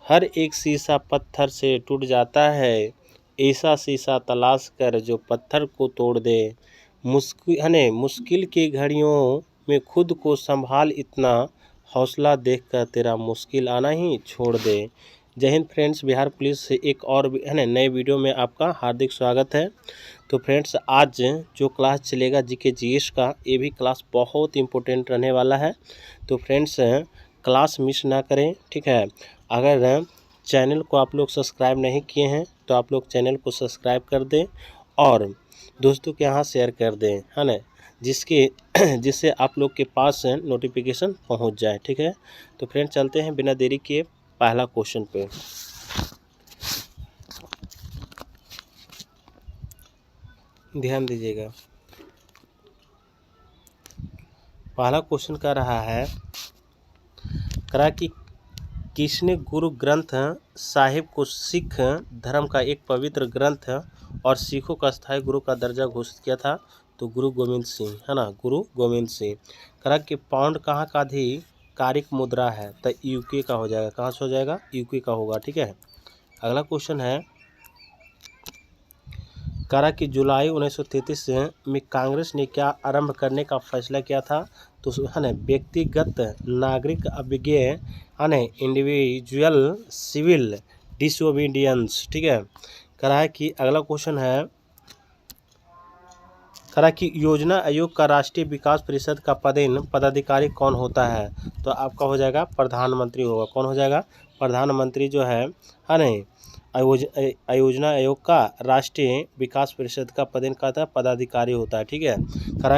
हर एक शीशा पत्थर से टूट जाता है, ऐसा शीशा तलाश कर जो पत्थर को तोड़ दे। मुश्किल की घड़ियों में खुद को संभाल, इतना हौसला देखकर तेरा मुश्किल आना ही छोड़ दे। जय हिंद फ्रेंड्स। बिहार पुलिस से एक और नए वीडियो में आपका हार्दिक स्वागत है। तो फ्रेंड्स, आज जो क्लास चलेगा जीके जीएस का, ये भी क्लास बहुत इंपॉर्टेंट रहने वाला है। तो फ्रेंड्स, क्लास मिस ना करें, ठीक है। अगर चैनल को आप लोग सब्सक्राइब नहीं किए हैं तो आप लोग चैनल को सब्सक्राइब कर दें और दोस्तों के यहाँ शेयर कर दें, है ना, जिससे आप लोग के पास नोटिफिकेशन पहुंच जाए, ठीक है। तो फ्रेंड्स, चलते हैं बिना देरी किए पहला क्वेश्चन पे। ध्यान दीजिएगा, पहला क्वेश्चन का रहा है कि किसने गुरु ग्रंथ साहिब को सिख धर्म का एक पवित्र ग्रंथ और सिखों का स्थायी गुरु का दर्जा घोषित किया था? तो गुरु गोविंद सिंह, है ना, गुरु गोविंद सिंह। कि पाउंड कहाँ का आधिकारिक मुद्रा है? तो यूके का हो जाएगा। कहाँ से हो जाएगा? यूके का होगा, ठीक है। अगला क्वेश्चन है कि जुलाई 1933 में कांग्रेस ने क्या आरंभ करने का फैसला किया था? तो है ना, व्यक्तिगत नागरिक अभिज्ञ, है ना, इंडिविजुअल सिविल डिसोबीडियंस, ठीक है। कि अगला क्वेश्चन है कि योजना आयोग का राष्ट्रीय विकास परिषद का पदाधिकारी कौन होता है? तो आपका हो जाएगा प्रधानमंत्री होगा। कौन हो जाएगा? प्रधानमंत्री जो है ना, योजना आयोग का राष्ट्रीय विकास परिषद का पदाधिकारी होता है, ठीक है।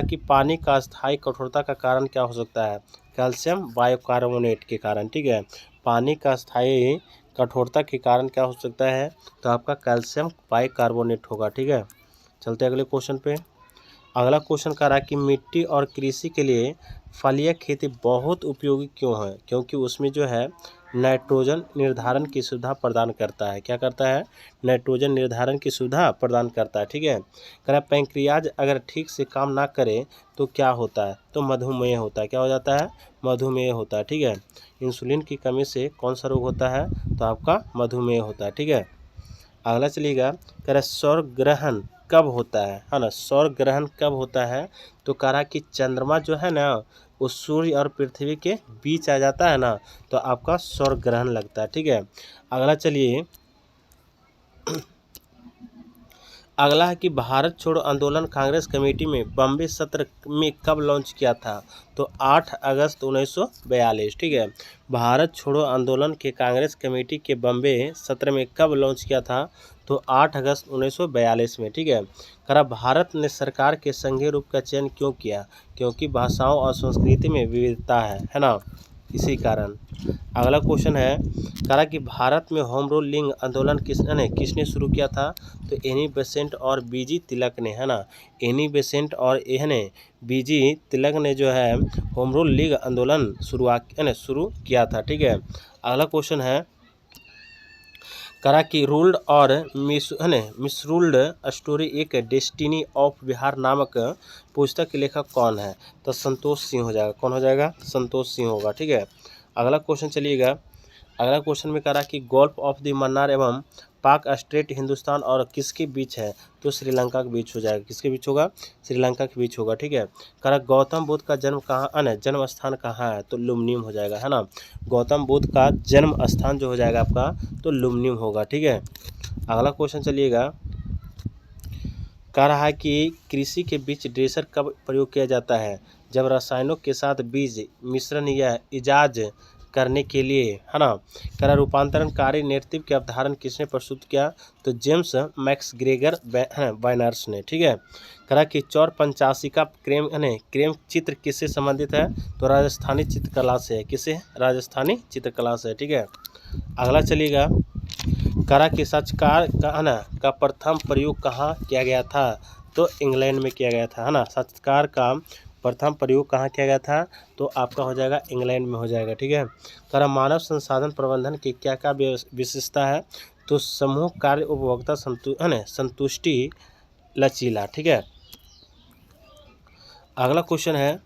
कि पानी का स्थायी कठोरता का कारण क्या हो सकता है? कैल्शियम बाइकार्बोनेट के कारण, ठीक है। पानी का स्थायी कठोरता के कारण क्या हो सकता है? तो आपका कैल्शियम बाइकार्बोनेट होगा, ठीक है। चलते अगले क्वेश्चन पे। अगला क्वेश्चन कि मिट्टी और कृषि के लिए फलीय खेती बहुत उपयोगी क्यों है? क्योंकि उसमें जो है नाइट्रोजन निर्धारण की सुविधा प्रदान करता है। क्या करता है? नाइट्रोजन निर्धारण की सुविधा प्रदान करता है, ठीक है। पैंक्रियाज अगर ठीक से काम ना करे तो क्या होता है? तो मधुमेह होता है। क्या हो जाता है? मधुमेह होता है, ठीक है। इंसुलिन की कमी से कौन सा रोग होता है? तो आपका मधुमेह होता है, ठीक है। अगला चलिएगा, सौर ग्रहण कब होता है ना? सौर ग्रहण कब होता है? तो कि चंद्रमा जो है ना, वो सूर्य और पृथ्वी के बीच आ जाता है ना, तो आपका सौर ग्रहण लगता है, ठीक है। अगला चलिए, अगला है कि भारत छोड़ो आंदोलन कांग्रेस कमेटी में बॉम्बे सत्र में कब लॉन्च किया था? तो 8 अगस्त 1942, ठीक है। भारत छोड़ो आंदोलन के कांग्रेस कमेटी के बॉम्बे सत्र में कब लॉन्च किया था? तो 8 अगस्त 1942 में, ठीक है। भारत ने सरकार के संघीय रूप का चयन क्यों किया? क्योंकि भाषाओं और संस्कृति में विविधता है ना, इसी कारण। अगला क्वेश्चन है कि भारत में होम रूल लीग आंदोलन किसने शुरू किया था? तो एनी बेसेंट और बीजी तिलक ने, है ना। एनी बेसेंट और बीजी तिलक ने जो है होम रूल लीग आंदोलन शुरू किया था, ठीक है। अगला क्वेश्चन है कि रूल्ड और मिसरूल्ड स्टोरी एक डेस्टिनी ऑफ बिहार नामक पुस्तक के लेखक कौन है? तो संतोष सिंह हो जाएगा। कौन हो जाएगा? संतोष सिंह होगा, ठीक है। अगला क्वेश्चन चलिएगा, अगला क्वेश्चन में कि गोल्फ ऑफ द मन्नार एवं पाक स्ट्रेट हिंदुस्तान और किसके बीच है? तो श्रीलंका के बीच हो जाएगा। किसके बीच होगा? श्रीलंका के बीच होगा, ठीक है। गौतम बुद्ध का जन्म जन्म स्थान कहाँ है? तो लुम्नियम हो जाएगा, है ना। गौतम बुद्ध का जन्म स्थान जो हो जाएगा आपका, तो लुम्नियम होगा, ठीक है। अगला क्वेश्चन चलिएगा, रहा है कि कृषि के बीच ड्रेसर कब प्रयोग किया जाता है? जब रसायनों के साथ बीज मिश्रण या इजाज करने के लिए, है ना। रूपांतरणकारी नेतृत्व की अवधारणा किसने प्रस्तुत किया? तो जेम्स मैक्सग्रेगर बैनर्स ने, ठीक है। कि चौर पंचासी का क्रेम चित्र किससे संबंधित है? तो राजस्थानी चित्रकला से है। किससे? राजस्थानी चित्रकला से, ठीक है। अगला चलिएगा, कि सचकार का प्रथम प्रयोग कहाँ किया गया था? तो इंग्लैंड में किया गया था, है ना। सचकार का प्रथम प्रयोग कहाँ किया गया था? तो आपका हो जाएगा इंग्लैंड में हो जाएगा, ठीक है। मानव संसाधन प्रबंधन की क्या क्या विशेषता है? तो समूह कार्य, उपभोक्ता संतुष्टि, लचीला, ठीक है। अगला क्वेश्चन है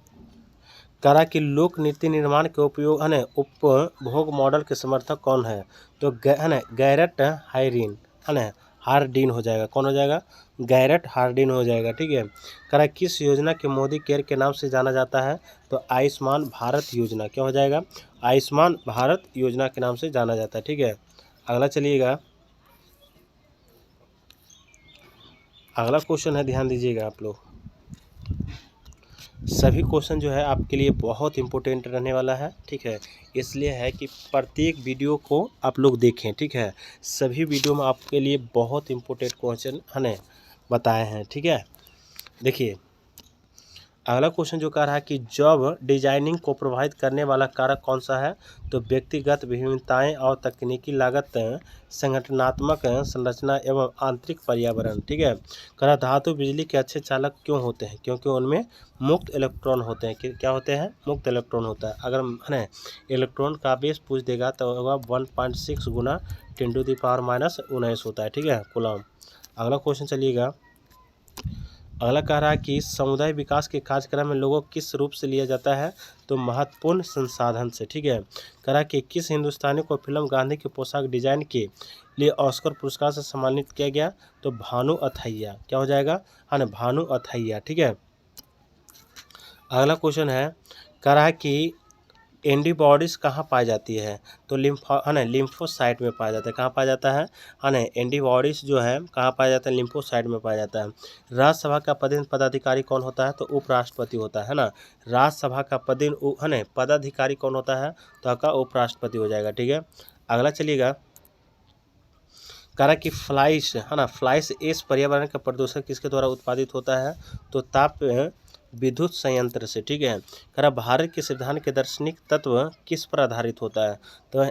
करा कि लोक नीति निर्माण के उपयोग है ना उपभोग मॉडल के समर्थक कौन है? तो है ना गैरेट हायरीन है ना हार्डीन हो जाएगा। कौन हो जाएगा? गैरेट हार्डीन हो जाएगा। ठीक है। करा किस योजना के मोदी केयर के नाम से जाना जाता है? तो आयुष्मान भारत योजना। क्या हो जाएगा? आयुष्मान भारत योजना के नाम से जाना जाता है। ठीक है। अगला चलिएगा, अगला क्वेश्चन है, ध्यान दीजिएगा आप लोग। सभी क्वेश्चन जो है आपके लिए बहुत इंपॉर्टेंट रहने वाला है। ठीक है। इसलिए है कि प्रत्येक वीडियो को आप लोग देखें। ठीक है। सभी वीडियो में आपके लिए बहुत इंपॉर्टेंट क्वेश्चन है बताए हैं। ठीक है। देखिए अगला क्वेश्चन जो कह रहा है कि जॉब डिजाइनिंग को प्रभावित करने वाला कारक कौन सा है? तो व्यक्तिगत विभिन्नताएं और तकनीकी लागत, संगठनात्मक संरचना एवं आंतरिक पर्यावरण। ठीक है। कह रहा धातु बिजली के अच्छे चालक क्यों होते हैं? क्योंकि उनमें मुक्त इलेक्ट्रॉन होते हैं। क्या होते हैं? मुक्त इलेक्ट्रॉन होता है। अगर है ना इलेक्ट्रॉन का बेस पूछ देगा तो होगा 1.6 गुना 10⁻⁻⁹ होता है। ठीक है, कूलम। अगला क्वेश्चन चलिएगा, अगला कह रहा है कि समुदाय विकास के कार्यक्रम में लोगों को किस रूप से लिया जाता है? तो महत्वपूर्ण संसाधन से। ठीक है। कह रहा है कि किस हिंदुस्तानी को फिल्म गांधी की पोशाक डिजाइन के लिए ऑस्कर पुरस्कार से सम्मानित किया गया? तो भानु अथैया। क्या हो जाएगा? हाँ ना, भानु अथैया। ठीक है। अगला क्वेश्चन है, कह रहा है कि एंटीबॉडीज़ कहाँ पाई जाती है? तो लिम्फोसाइट में पाया जाता है। कहाँ पाया जाता है? एंटीबॉडीज़ जो है कहाँ पाया जाता है? लिम्फोसाइट में पाया जाता है। राज्यसभा का पदाधिकारी कौन होता है? तो उपराष्ट्रपति होता है ना। राज्यसभा का पदाधिकारी कौन होता है? तो आपका उपराष्ट्रपति हो जाएगा। ठीक है। अगला चलिएगा, कह रहा कि फ्लाइस इस पर्यावरण का प्रदूषण किसके द्वारा उत्पादित होता है? तो ताप विद्युत संयंत्र से। ठीक है। कह रहा भारत के संविधान के दार्शनिक तत्व किस पर आधारित होता है? तो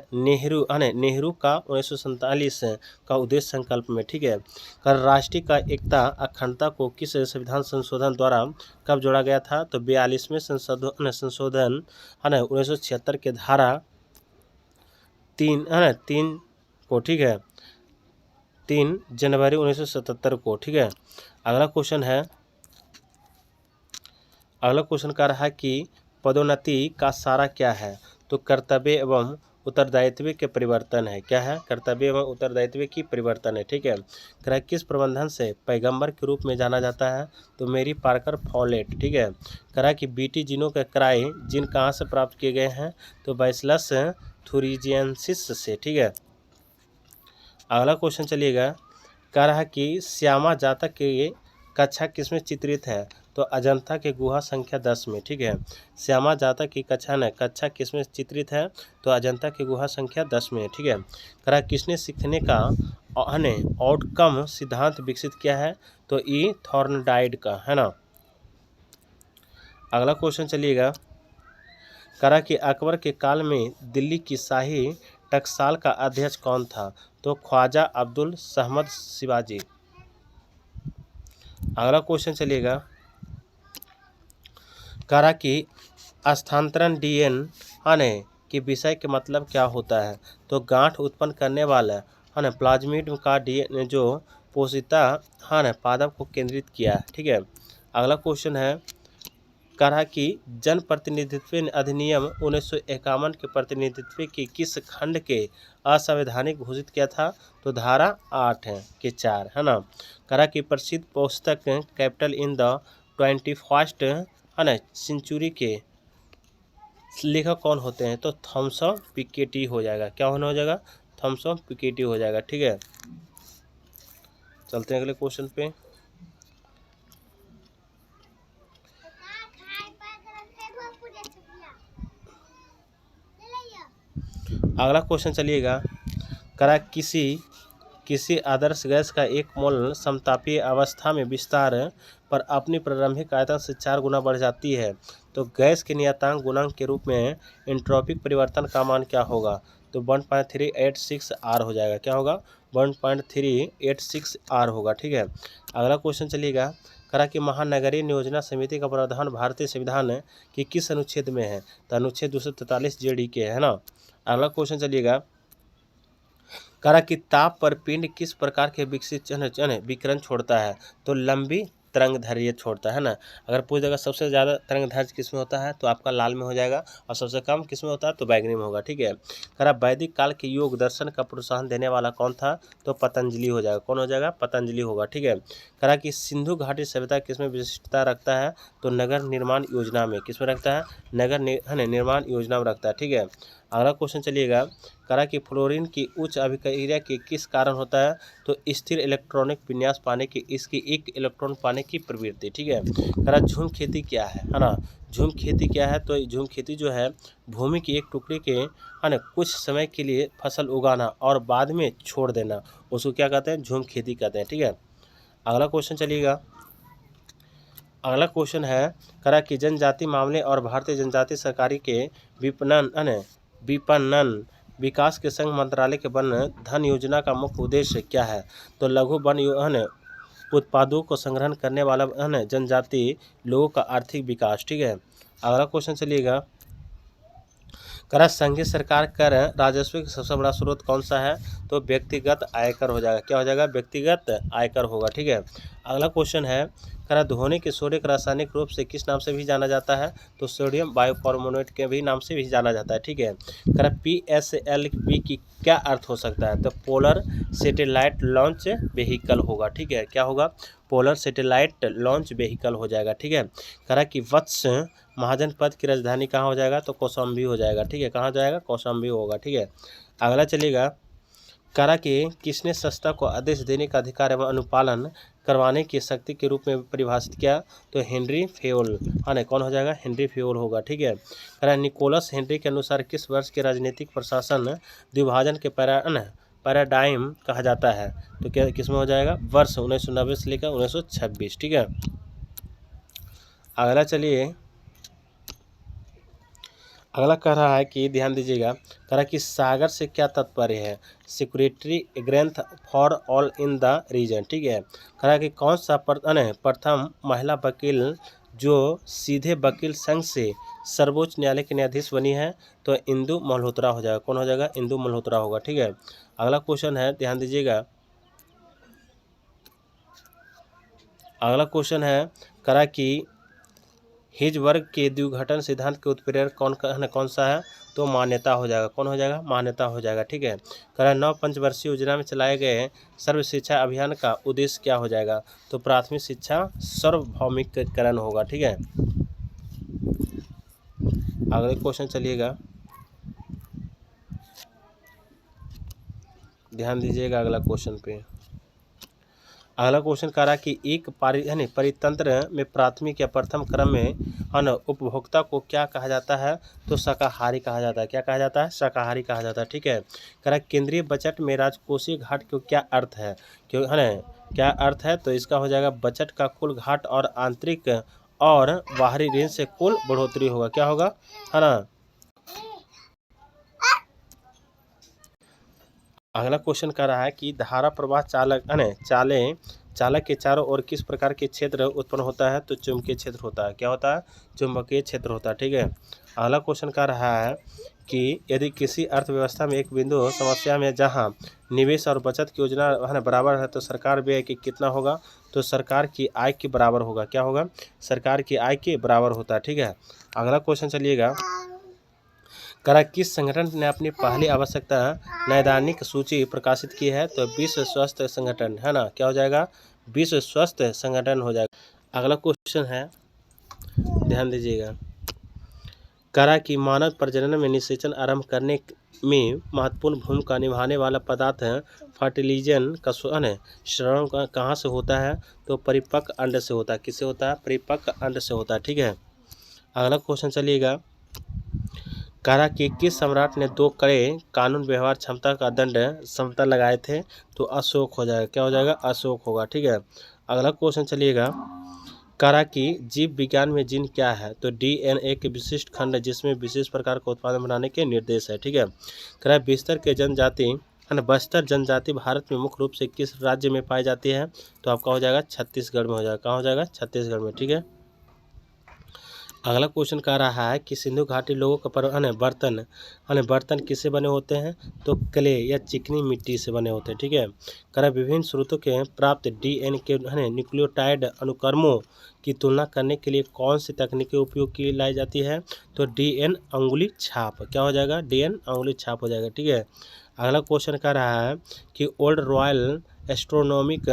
नेहरू का 1947 का उद्देश्य संकल्प में। ठीक है। कह रहा राष्ट्रीय का एकता अखंडता को किस संविधान संशोधन द्वारा कब जोड़ा गया था? तो 42वें संशोधन 1976 के धारा 3 को। ठीक है, 3 जनवरी 1977 को। ठीक है। अगला क्वेश्चन कह रहा है कि पदोन्नति का सारा क्या है? तो कर्तव्य एवं उत्तरदायित्व के परिवर्तन है। क्या है? कर्तव्य एवं उत्तरदायित्व की परिवर्तन है। ठीक है। कह रहा है किस प्रबंधन से पैगंबर के रूप में जाना जाता है? तो मेरी पार्कर फॉलेट। ठीक है। कह रहा है कि बीटी जीनों के क्राई जीन कहाँ से प्राप्त किए गए हैं? तो बैसिलस थुरिजिएंसिस से। ठीक है। अगला क्वेश्चन चलिएगा, कह रहा है कि श्यामा जातक की कक्षा किसमें चित्रित है? तो अजंता के गुहा संख्या 10 में। ठीक है। श्यामा जातक की कक्षा किसमें चित्रित है? तो अजंता की गुहा संख्या 10 में। ठीक है। कह रहा है किसने सीखने का आउटकम सिद्धांत विकसित किया है? तो ई थॉर्नडाइक का, है ना। अगला क्वेश्चन चलिएगा, कह रहा कि अकबर के काल में दिल्ली की शाही टकसाल का अध्यक्ष कौन था? तो ख्वाजा अब्दुल सहमद शिवाजी। अगला क्वेश्चन चलिएगा, कह रहा कि स्थानांतरण डीएनए के विषय के मतलब क्या होता है? तो गांठ उत्पन्न करने वाला प्लाज्मिड का डीएनए जो पोषिता पादप को केंद्रित किया है। ठीक है। अगला क्वेश्चन है, कह रहा कि जन प्रतिनिधित्व अधिनियम 1951 के प्रतिनिधित्व की किस खंड के असंवैधानिक घोषित किया था? तो धारा 8 के 4, है ना। कह रहा कि प्रसिद्ध पुस्तक capital in the 21st century के लेखक कौन होते हैं? तो थॉमस पिकेटी हो जाएगा। क्या होना हो जाएगा? थॉमस पिकेटी हो जाएगा। ठीक है। चलते हैं अगले क्वेश्चन पे। अगला क्वेश्चन चलिएगा, करा किसी आदर्श गैस का एक मोल समतापीय अवस्था में विस्तार पर अपनी प्रारंभिक आयतन से 4 गुना बढ़ जाती है तो गैस के नियतांक गुणांक के रूप में एंट्रोपिक परिवर्तन का मान क्या होगा? तो 1.386 R हो जाएगा। क्या होगा? 1.386 R होगा। ठीक है। अगला क्वेश्चन चलिएगा, करा कि महानगरीय नियोजना समिति का प्रावधान भारतीय संविधान के किस अनुच्छेद में है? तो अनुच्छेद 243 जेडी के, है ना। अगला क्वेश्चन चलिएगा, करा कि ताप पर पिंड किस प्रकार के विकसित विकिरण छोड़ता है? तो लंबी तरंग धैर्य छोड़ता है ना। अगर पूछ देगा सबसे ज़्यादा तरंग धैर्य किस में होता है तो आपका लाल में हो जाएगा, और सबसे कम किस में होता है तो बैगनी में होगा, ठीक है। कह रहा वैदिक काल के योग दर्शन का प्रोत्साहन देने वाला कौन था तो पतंजलि हो जाएगा। कौन हो जाएगा? पतंजलि होगा, ठीक है। कह रहा कि सिंधु घाटी सभ्यता किस में विशिष्टता रखता है तो नगर निर्माण योजना में। किस में रखता है? निर्माण योजना में रखता है, ठीक है। अगला क्वेश्चन चलिएगा। करा कि फ्लोरीन की उच्च अभिक्रिया के किस कारण होता है तो स्थिर इलेक्ट्रॉनिक विन्यास पाने की, इसकी एक इलेक्ट्रॉन पाने की प्रवृत्ति, ठीक है। करा झूम खेती क्या है ना। झूम खेती क्या है तो झूम खेती जो है भूमि की एक टुकड़ी के है ना कुछ समय के लिए फसल उगाना और बाद में छोड़ देना, उसको क्या कहते हैं? झूम खेती कहते हैं, ठीक है। अगला क्वेश्चन चलिएगा। अगला क्वेश्चन है करा कि जनजाति मामले और भारतीय जनजाति सरकारी के विपणन विकास के संघ मंत्रालय के वन धन योजना का मुख्य उद्देश्य क्या है तो लघु वन उत्पादों को संग्रहण करने वाला जनजाति लोगों का आर्थिक विकास, ठीक है। अगला क्वेश्चन चलिएगा। करा संघीय सरकार कर राजस्व का सबसे बड़ा स्रोत कौन सा है तो व्यक्तिगत आयकर हो जाएगा। क्या हो जाएगा? व्यक्तिगत आयकर होगा, ठीक है। अगला क्वेश्चन है करा धोने के सोडे को रासायनिक रूप से किस नाम से भी जाना जाता है तो सोडियम बाइकार्बोनेट के भी नाम से भी जाना जाता है, ठीक है। करा PSLV की क्या अर्थ हो सकता है तो पोलर सैटेलाइट लॉन्च व्हीकल होगा, ठीक है। क्या होगा? पोलर सैटेलाइट लॉन्च व्हीकल हो जाएगा, ठीक है। करा कि वत्स महाजन पद की राजधानी कहाँ हो जाएगा तो कौशाम्बी हो जाएगा, ठीक है। कहाँ जाएगा? कौशाम्बी होगा, ठीक है। अगला चलिएगा। करा कि किसने सत्ता को आदेश देने का अधिकार एवं अनुपालन करवाने की शक्ति के रूप में परिभाषित किया तो हेनरी फेयोल, हाँ नहीं, कौन हो जाएगा? हेनरी फेयोल होगा, ठीक है। करा निकोलस हेनरी के अनुसार किस वर्ष के राजनीतिक प्रशासन द्विभाजन के पैराडाइम कहा जाता है तो क्या किस में हो जाएगा? वर्ष 1990 से लेकर 1926, ठीक है। अगला चलिए। अगला कह रहा है कि ध्यान दीजिएगा। कह रहा कि सागर से क्या तात्पर्य है? Security granted for all in the region, ठीक है। कह रहा कि कौन सा प्रथम महिला वकील जो सीधे वकील संघ से सर्वोच्च न्यायालय के न्यायाधीश बनी है तो इंदु मल्होत्रा हो जाएगा। कौन हो जाएगा? इंदु मल्होत्रा होगा, ठीक है। अगला क्वेश्चन है, ध्यान दीजिएगा। अगला क्वेश्चन है करा कि हिजवर्ग के द्विघटन सिद्धांत के उत्प्रेरक कौन सा है तो मान्यता हो जाएगा। कौन हो जाएगा? मान्यता हो जाएगा, ठीक है। कह रहा 9 पंचवर्षीय योजना में चलाए गए सर्व शिक्षा अभियान का उद्देश्य क्या हो जाएगा तो प्राथमिक शिक्षा सार्वभौमिकरण होगा, ठीक है। अगले क्वेश्चन चलिएगा, ध्यान दीजिएगा अगला क्वेश्चन पे। अगला क्वेश्चन कह रहा कि एक परितंत्र में प्राथमिक या प्रथम क्रम में उपभोक्ता को क्या कहा जाता है तो शाकाहारी कहा जाता है। क्या कहा जाता है? शाकाहारी कहा जाता है, ठीक है। कह रहा केंद्रीय बजट में राजकोषीय घाट को क्या अर्थ है क्यों क्या अर्थ है तो इसका हो जाएगा बजट का कुल घाट और आंतरिक और बाहरी ऋण से कुल बढ़ोतरी होगा। क्या होगा? है ना। अगला क्वेश्चन कह रहा है कि धारा प्रवाह चालक के चारों ओर किस प्रकार के क्षेत्र उत्पन्न होता है तो चुंबकीय क्षेत्र होता है। क्या होता है? चुंबकीय क्षेत्र होता है, ठीक है। अगला क्वेश्चन कह रहा है कि यदि किसी अर्थव्यवस्था में एक बिंदु समस्या में जहां निवेश और बचत की योजना बराबर है तो सरकार व्यय की कितना होगा तो सरकार की आय के बराबर होगा। क्या होगा? सरकार की आय के बराबर होता है, ठीक है। अगला क्वेश्चन चलिएगा। करा किस संगठन ने अपनी पहली आवश्यकता नैदानिक सूची प्रकाशित की है तो विश्व स्वास्थ्य संगठन, है ना। क्या हो जाएगा? विश्व स्वास्थ्य संगठन हो जाएगा। अगला क्वेश्चन है, ध्यान दीजिएगा। करा कि मानव प्रजनन में निषेचन आरंभ करने में महत्वपूर्ण भूमिका निभाने वाला पदार्थ फर्टिलाइजन का श्रवण कहाँ से होता है तो परिपक्व अंड से होता है। किससे होता है? परिपक्व अंड से होता है, ठीक है। अगला क्वेश्चन चलिएगा। कहा कि किस सम्राट ने 2 कड़े कानून व्यवहार क्षमता का दंड समता लगाए थे तो अशोक हो जाएगा। क्या हो जाएगा? अशोक होगा, ठीक है। अगला क्वेश्चन चलिएगा। कहा कि जीव विज्ञान में जीन क्या है तो DNA के विशिष्ट खंड जिसमें विशेष प्रकार का उत्पादन बनाने के निर्देश है, ठीक है। कहा बस्तर जनजाति भारत में मुख्य रूप से किस राज्य में पाई जाती है तो आपका हो जाएगा छत्तीसगढ़ में हो जाएगा। कहाँ हो जाएगा? छत्तीसगढ़ में, ठीक है। अगला क्वेश्चन कह रहा है कि सिंधु घाटी लोगों का बर्तन किससे बने होते हैं? तो क्ले या चिकनी मिट्टी से बने होते हैं। ठीक है। कह रहा है विभिन्न स्रोतों के प्राप्त डीएनए के न्यूक्लियोटाइड अनुक्रमों की तुलना करने के लिए कौन सी तकनीकें उपयोग की लाई जाती है? तो डीएन अंगुली छाप। क्या हो जाएगा? डीएन अंगुली छाप हो जाएगा। ठीक है। अगला क्वेश्चन कह रहा है कि old royal astronomic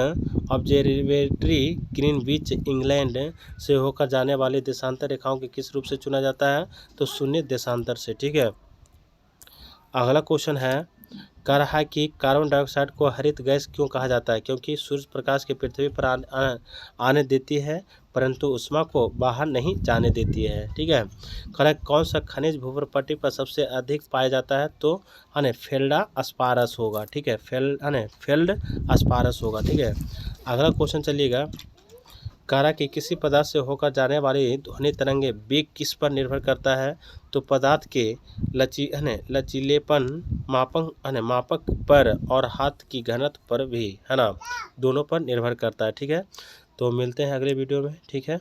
observatory Greenwich England से होकर जाने वाली देशांतर रेखाओं के किस रूप से चुना जाता है? तो शून्य देशांतर से। ठीक है। अगला क्वेश्चन है, कह रहा है कि कार्बन डाइऑक्साइड को हरित गैस क्यों कहा जाता है? क्योंकि सूर्य प्रकाश की पृथ्वी पर आने देती है परंतु उष्मा को बाहर नहीं जाने देती है। ठीक है। कह रहा है कौन सा खनिज भूप्रपट्टी पर सबसे अधिक पाया जाता है? तो फेल्डास्पारस होगा। ठीक है। फेल्डास्पारस होगा। ठीक है। अगला क्वेश्चन चलिएगा, कह रहा कि किसी पदार्थ से होकर जाने वाली ध्वनि तरंगे वेग किस पर निर्भर करता है? तो पदार्थ के लचीलेपन मापक पर और हाथ की घनत्व पर भी, है ना, दोनों पर निर्भर करता है। ठीक है। तो मिलते हैं अगले वीडियो में। ठीक है।